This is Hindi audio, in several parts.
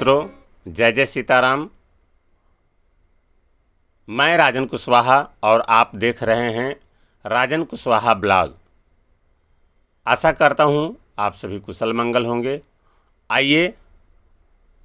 मित्रों, जय जय सीताराम। मैं राजन कुशवाहा और आप देख रहे हैं राजन कुशवाहा ब्लॉग। आशा करता हूं आप सभी कुशल मंगल होंगे। आइए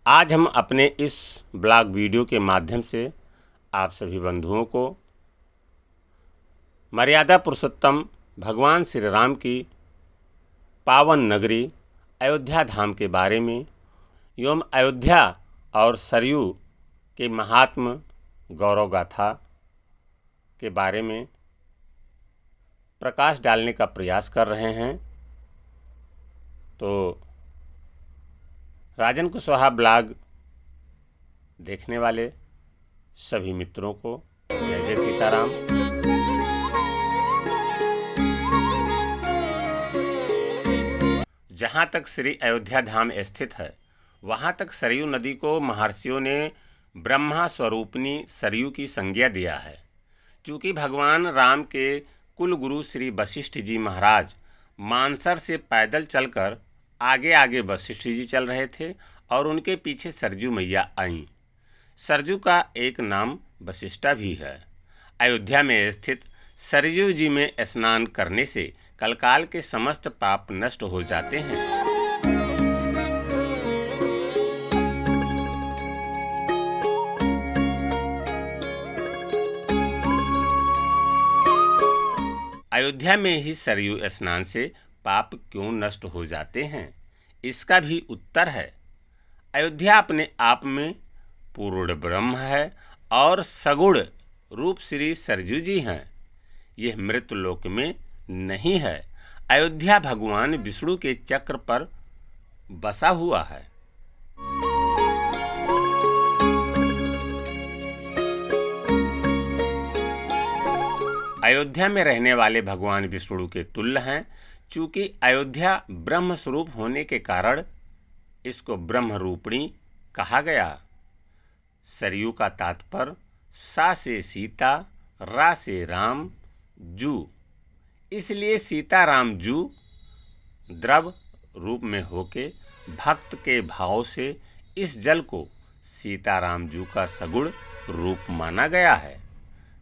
आज हम अपने इस ब्लॉग वीडियो के माध्यम से आप सभी बंधुओं को मर्यादा पुरुषोत्तम भगवान श्री राम की पावन नगरी अयोध्या धाम के बारे में एवं अयोध्या और सरयू के महात्म गौरव गाथा के बारे में प्रकाश डालने का प्रयास कर रहे हैं। तो राजन कुशवाहा ब्लॉग देखने वाले सभी मित्रों को जय जय सीताराम। जहाँ तक श्री अयोध्या धाम स्थित है वहाँ तक सरयू नदी को महर्षियों ने ब्रह्मा स्वरूपिणी सरयू की संज्ञा दिया है। चूँकि भगवान राम के कुल गुरु श्री वशिष्ठ जी महाराज मानसर से पैदल चलकर आगे आगे वशिष्ठ जी चल रहे थे और उनके पीछे सरजू मैया आईं। सरजू का एक नाम वशिष्ठा भी है। अयोध्या में स्थित सरयू जी में स्नान करने से कलकाल के समस्त पाप नष्ट हो जाते हैं। अयोध्या में ही सरयू स्नान से पाप क्यों नष्ट हो जाते हैं, इसका भी उत्तर है। अयोध्या अपने आप में पूर्ण ब्रह्म है और सगुण रूप श्री सरजू जी हैं। यह मृतलोक में नहीं है। अयोध्या भगवान विष्णु के चक्र पर बसा हुआ है। अयोध्या में रहने वाले भगवान विष्णु के तुल्य हैं। चूँकि अयोध्या ब्रह्म स्वरूप होने के कारण इसको ब्रह्म रूपिणी कहा गया। सरयू का तात्पर्य सा से सीता, रा से राम, जू, इसलिए सीता राम जू द्रव रूप में होके भक्त के भाव से इस जल को सीताराम जू का सगुण रूप माना गया है।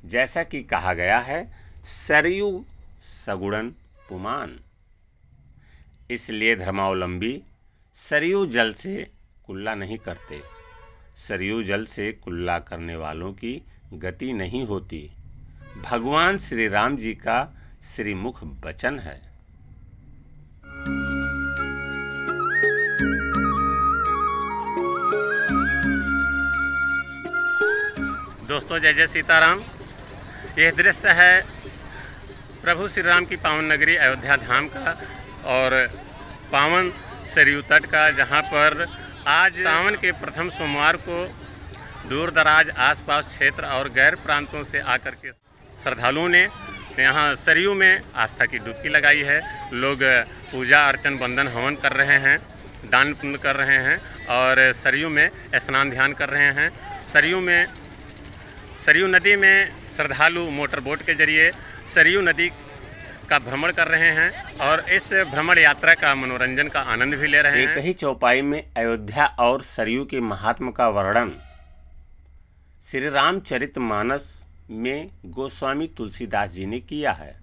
जैसा कि कहा गया है, सरयू सगुणन पुमान। इसलिए धर्मावलंबी सरयू जल से कुल्ला नहीं करते। सरयू जल से कुल्ला करने वालों की गति नहीं होती। भगवान श्री राम जी का श्रीमुख वचन है। दोस्तों, जय जय सीताराम। यह दृश्य है प्रभु श्री राम की पावन नगरी अयोध्या धाम का और पावन सरयू तट का, जहां पर आज सावन के प्रथम सोमवार को दूर दराज आसपास क्षेत्र और गैर प्रांतों से आकर के श्रद्धालुओं ने यहाँ सरयू में आस्था की डुबकी लगाई है। लोग पूजा अर्चन वंदन हवन कर रहे हैं, दान पुण्य कर रहे हैं और सरयू में स्नान ध्यान कर रहे हैं। सरयू नदी में श्रद्धालु मोटर बोट के जरिए सरयू नदी का भ्रमण कर रहे हैं और इस भ्रमण यात्रा का मनोरंजन का आनंद भी ले रहे हैं। एक ही चौपाई में अयोध्या और सरयू के महात्म का वर्णन श्री रामचरितमानस में गोस्वामी तुलसीदास जी ने किया है।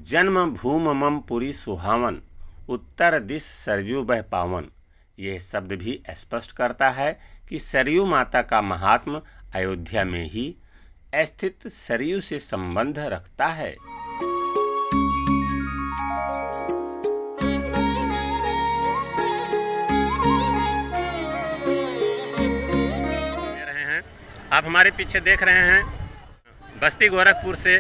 जन्म भूम मम पुरी सुहावन, उत्तर दिश सरयू बह पावन। यह शब्द भी स्पष्ट करता है कि सरयू माता का महात्म अयोध्या में ही स्थित सरयू से संबंध रखता है। आप हमारे पीछे देख रहे हैं बस्ती गोरखपुर से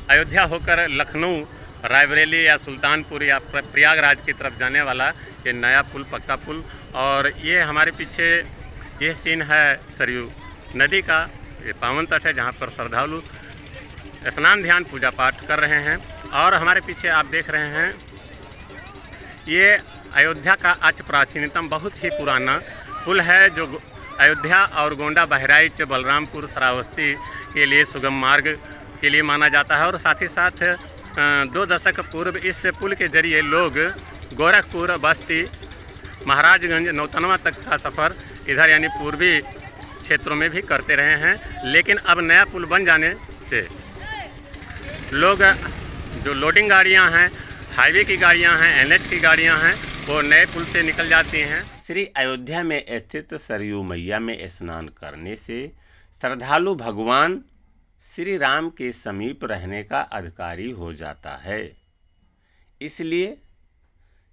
अयोध्या होकर लखनऊ, रायबरेली या सुल्तानपुर या प्रयागराज की तरफ जाने वाला ये नया पुल, पक्का पुल। और ये हमारे पीछे ये सीन है सरयू नदी का। ये पावन तट है जहाँ पर श्रद्धालु स्नान ध्यान पूजा पाठ कर रहे हैं। और हमारे पीछे आप देख रहे हैं ये अयोध्या का अच प्राचीनतम बहुत ही पुराना पुल है, जो अयोध्या और गोंडा, बहराइच, बलरामपुर, श्रावस्ती के लिए सुगम मार्ग के लिए माना जाता है। और साथ ही साथ 2 दशक पूर्व इस पुल के जरिए लोग गोरखपुर, बस्ती, महाराजगंज, नौतनवा तक का सफ़र इधर यानी पूर्वी क्षेत्रों में भी करते रहे हैं। लेकिन अब नया पुल बन जाने से लोग जो लोडिंग गाड़ियां हैं, हाईवे की गाड़ियां हैं, एनएच की गाड़ियां हैं, वो नए पुल से निकल जाती हैं। श्री अयोध्या में स्थित सरयू मैया में स्नान करने से श्रद्धालु भगवान श्री राम के समीप रहने का अधिकारी हो जाता है। इसलिए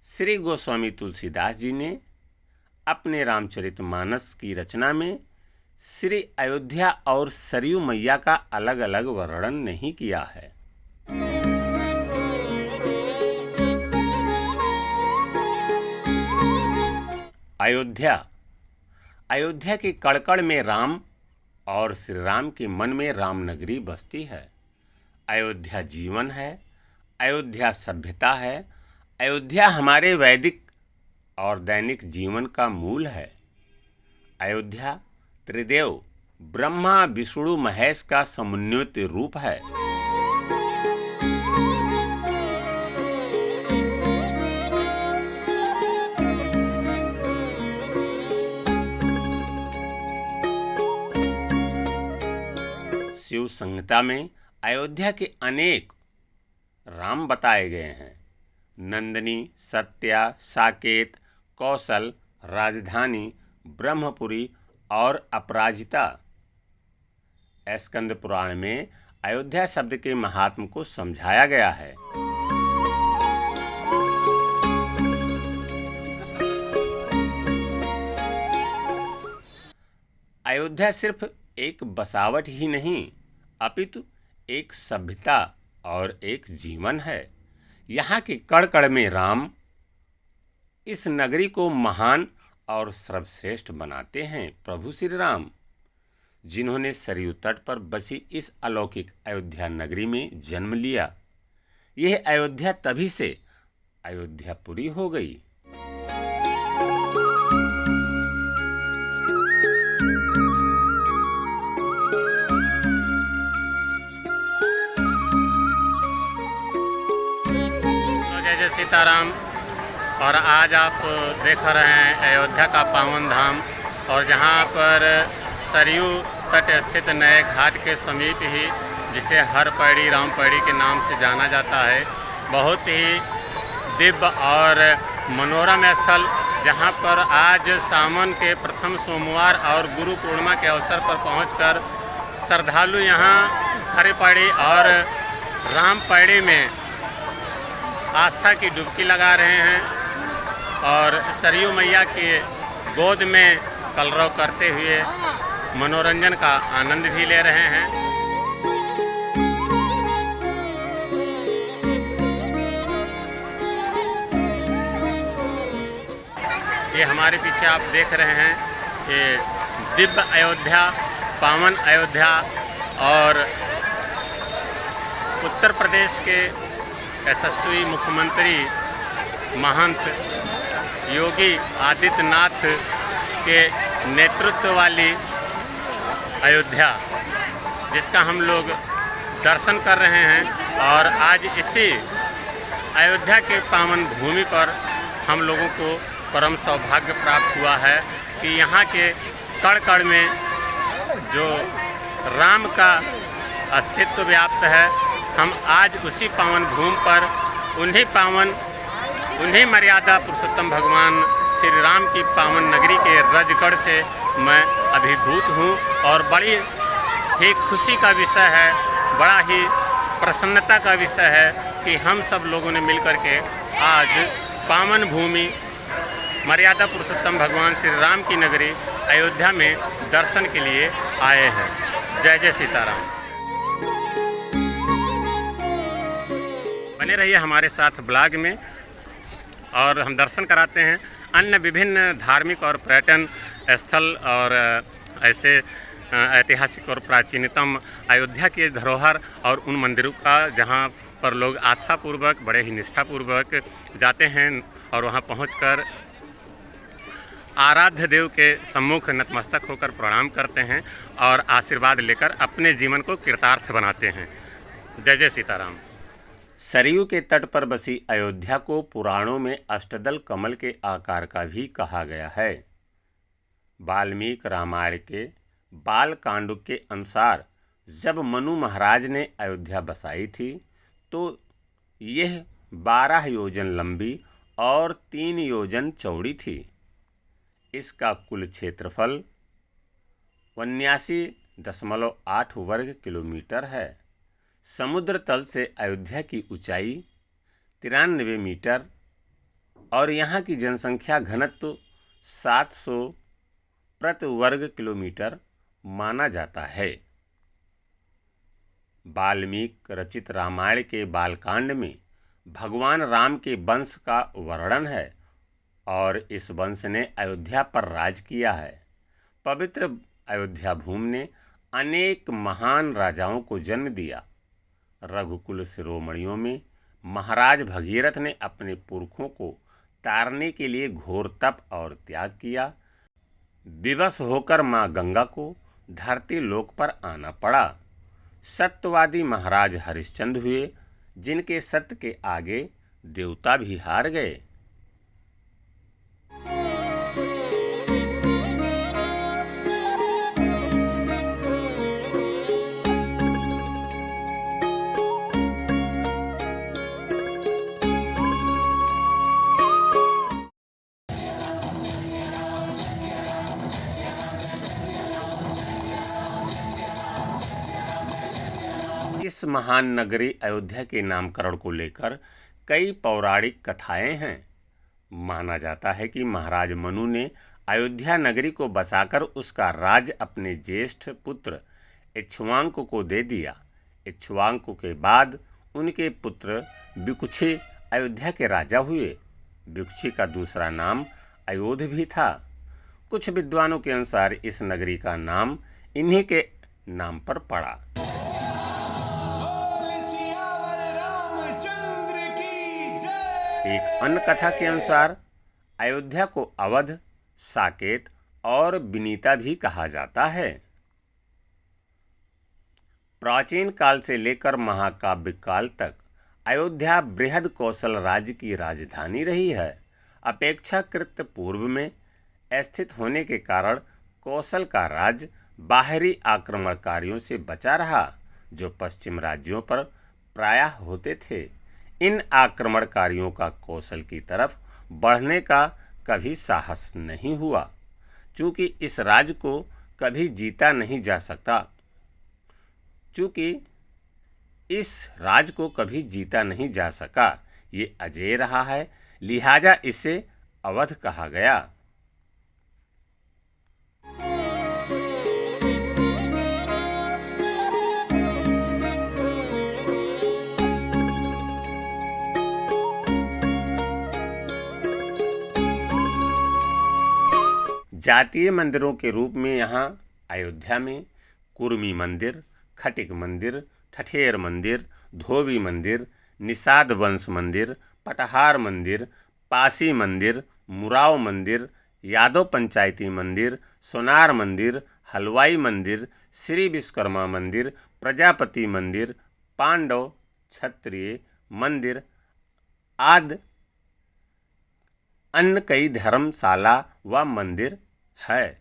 श्री गोस्वामी तुलसीदास जी ने अपने रामचरितमानस की रचना में श्री अयोध्या और सरयू मैया का अलग अलग वर्णन नहीं किया है। अयोध्या के कड़कड़ में राम और श्री राम के मन में राम नगरी बसती है। अयोध्या जीवन है, अयोध्या सभ्यता है, अयोध्या हमारे वैदिक और दैनिक जीवन का मूल है। अयोध्या त्रिदेव ब्रह्मा विष्णु महेश का समन्वित रूप है। शिव संहिता में अयोध्या के अनेक राम बताए गए हैं। नंदिनी, सत्या, साकेत, कौशल, राजधानी, ब्रह्मपुरी और अपराजिता। स्कंद पुराण में अयोध्या शब्द के महात्म को समझाया गया है। अयोध्या सिर्फ एक बसावट ही नहीं, अपितु एक सभ्यता और एक जीवन है। यहाँ के कण कण में राम इस नगरी को महान और सर्वश्रेष्ठ बनाते हैं। प्रभु श्री राम, जिन्होंने सरयू तट पर बसी इस अलौकिक अयोध्या नगरी में जन्म लिया। यह अयोध्या तभी से अयोध्यापुरी हो गई। जय सीताराम। और आज आप देख रहे हैं अयोध्या का पावन धाम, और जहां पर सरयू तट स्थित नए घाट के समीप ही, जिसे हरपैड़ी रामपैड़ी के नाम से जाना जाता है, बहुत ही दिव्य और मनोरम स्थल, जहां पर आज सावन के प्रथम सोमवार और गुरु पूर्णिमा के अवसर पर पहुंचकर श्रद्धालु यहां हरपैड़ी और रामपैड़ी में आस्था की डुबकी लगा रहे हैं और सरयू मैया के गोद में कलरव करते हुए मनोरंजन का आनंद भी ले रहे हैं। ये हमारे पीछे आप देख रहे हैं, ये दिव्य अयोध्या, पावन अयोध्या, और उत्तर प्रदेश के यशस्वी मुख्यमंत्री महंत योगी आदित्यनाथ के नेतृत्व वाली अयोध्या, जिसका हम लोग दर्शन कर रहे हैं। और आज इसी अयोध्या के पावन भूमि पर हम लोगों को परम सौभाग्य प्राप्त हुआ है कि यहाँ के कण कण में जो राम का अस्तित्व व्याप्त है, हम आज उसी पावन भूमि पर उन्हीं मर्यादा पुरुषोत्तम भगवान श्री राम की पावन नगरी के रजगढ़ से मैं अभिभूत हूँ। और बड़ी ही खुशी का विषय है, बड़ा ही प्रसन्नता का विषय है कि हम सब लोगों ने मिलकर के आज पावन भूमि मर्यादा पुरुषोत्तम भगवान श्री राम की नगरी अयोध्या में दर्शन के लिए आए हैं। जय जय सीताराम। बने रहिए हमारे साथ ब्लॉग में, और हम दर्शन कराते हैं अन्य विभिन्न धार्मिक और पर्यटन स्थल और ऐसे ऐतिहासिक और प्राचीनतम अयोध्या की धरोहर और उन मंदिरों का जहां पर लोग आस्थापूर्वक, बड़े ही निष्ठापूर्वक जाते हैं और वहां पहुंचकर आराध्य देव के सम्मुख नतमस्तक होकर प्रणाम करते हैं और आशीर्वाद लेकर अपने जीवन को कृतार्थ बनाते हैं। जय जय सीताराम। सरयू के तट पर बसी अयोध्या को पुराणों में अष्टदल कमल के आकार का भी कहा गया है। वाल्मीकि रामायण के बाल कांड के अनुसार जब मनु महाराज ने अयोध्या बसाई थी तो यह 12 योजन लंबी और 3 योजन चौड़ी थी। इसका कुल क्षेत्रफल 79.8 वर्ग किलोमीटर है। समुद्र तल से अयोध्या की ऊंचाई 93 मीटर और यहाँ की जनसंख्या घनत्व 700 प्रति वर्ग किलोमीटर माना जाता है। वाल्मीकि रचित रामायण के बालकांड में भगवान राम के वंश का वर्णन है और इस वंश ने अयोध्या पर राज किया है। पवित्र अयोध्या भूमि ने अनेक महान राजाओं को जन्म दिया। रघुकुल शिरोमणियों में महाराज भगीरथ ने अपने पुरखों को तारने के लिए घोर तप और त्याग किया। विवश होकर मां गंगा को धरती लोक पर आना पड़ा। सत्यवादी महाराज हरिश्चंद्र हुए, जिनके सत्य के आगे देवता भी हार गए। इस महान नगरी अयोध्या के नामकरण को लेकर कई पौराणिक कथाएं हैं। माना जाता है कि महाराज मनु ने अयोध्या नगरी को बसाकर उसका राज अपने ज्येष्ठ पुत्र इक्ष्वाकु को दे दिया। इक्ष्वाकु के बाद उनके पुत्र विकुक्षी अयोध्या के राजा हुए। विकुक्षी का दूसरा नाम अयोध भी था। कुछ विद्वानों के अनुसार इस नगरी का नाम इन्हीं के नाम पर पड़ा। एक अन्य कथा के अनुसार अयोध्या को अवध, साकेत और विनीता भी कहा जाता है। प्राचीन काल से लेकर महाकाव्य काल तक अयोध्या बृहद कौशल राज्य की राजधानी रही है। अपेक्षाकृत पूर्व में स्थित होने के कारण कौशल का राज्य बाहरी आक्रमणकारियों से बचा रहा, जो पश्चिम राज्यों पर प्रायः होते थे। इन आक्रमणकारियों का कौशल की तरफ बढ़ने का कभी साहस नहीं हुआ, चूँकि इस राज्य को कभी जीता नहीं जा सकता। ये अजेय रहा है, लिहाजा इसे अवध कहा गया। जातीय मंदिरों के रूप में यहाँ अयोध्या में कुर्मी मंदिर, खटिक मंदिर, ठठेर मंदिर, धोबी मंदिर, निषाद वंश मंदिर, पटहार मंदिर, पासी मंदिर, मुराव मंदिर, यादव पंचायती मंदिर, सोनार मंदिर, हलवाई मंदिर, श्री विश्वकर्मा मंदिर, प्रजापति मंदिर, पांडव क्षत्रिय मंदिर आदि अन्य कई धर्मशाला व मंदिर है।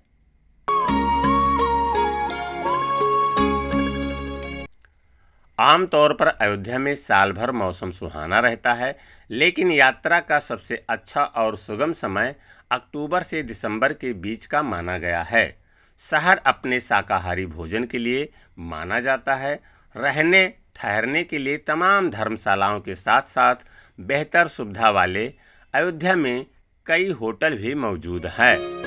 आमतौर पर अयोध्या में साल भर मौसम सुहाना रहता है, लेकिन यात्रा का सबसे अच्छा और सुगम समय अक्टूबर से दिसंबर के बीच का माना गया है। शहर अपने शाकाहारी भोजन के लिए माना जाता है। रहने ठहरने के लिए तमाम धर्मशालाओं के साथ साथ बेहतर सुविधा वाले अयोध्या में कई होटल भी मौजूद हैं।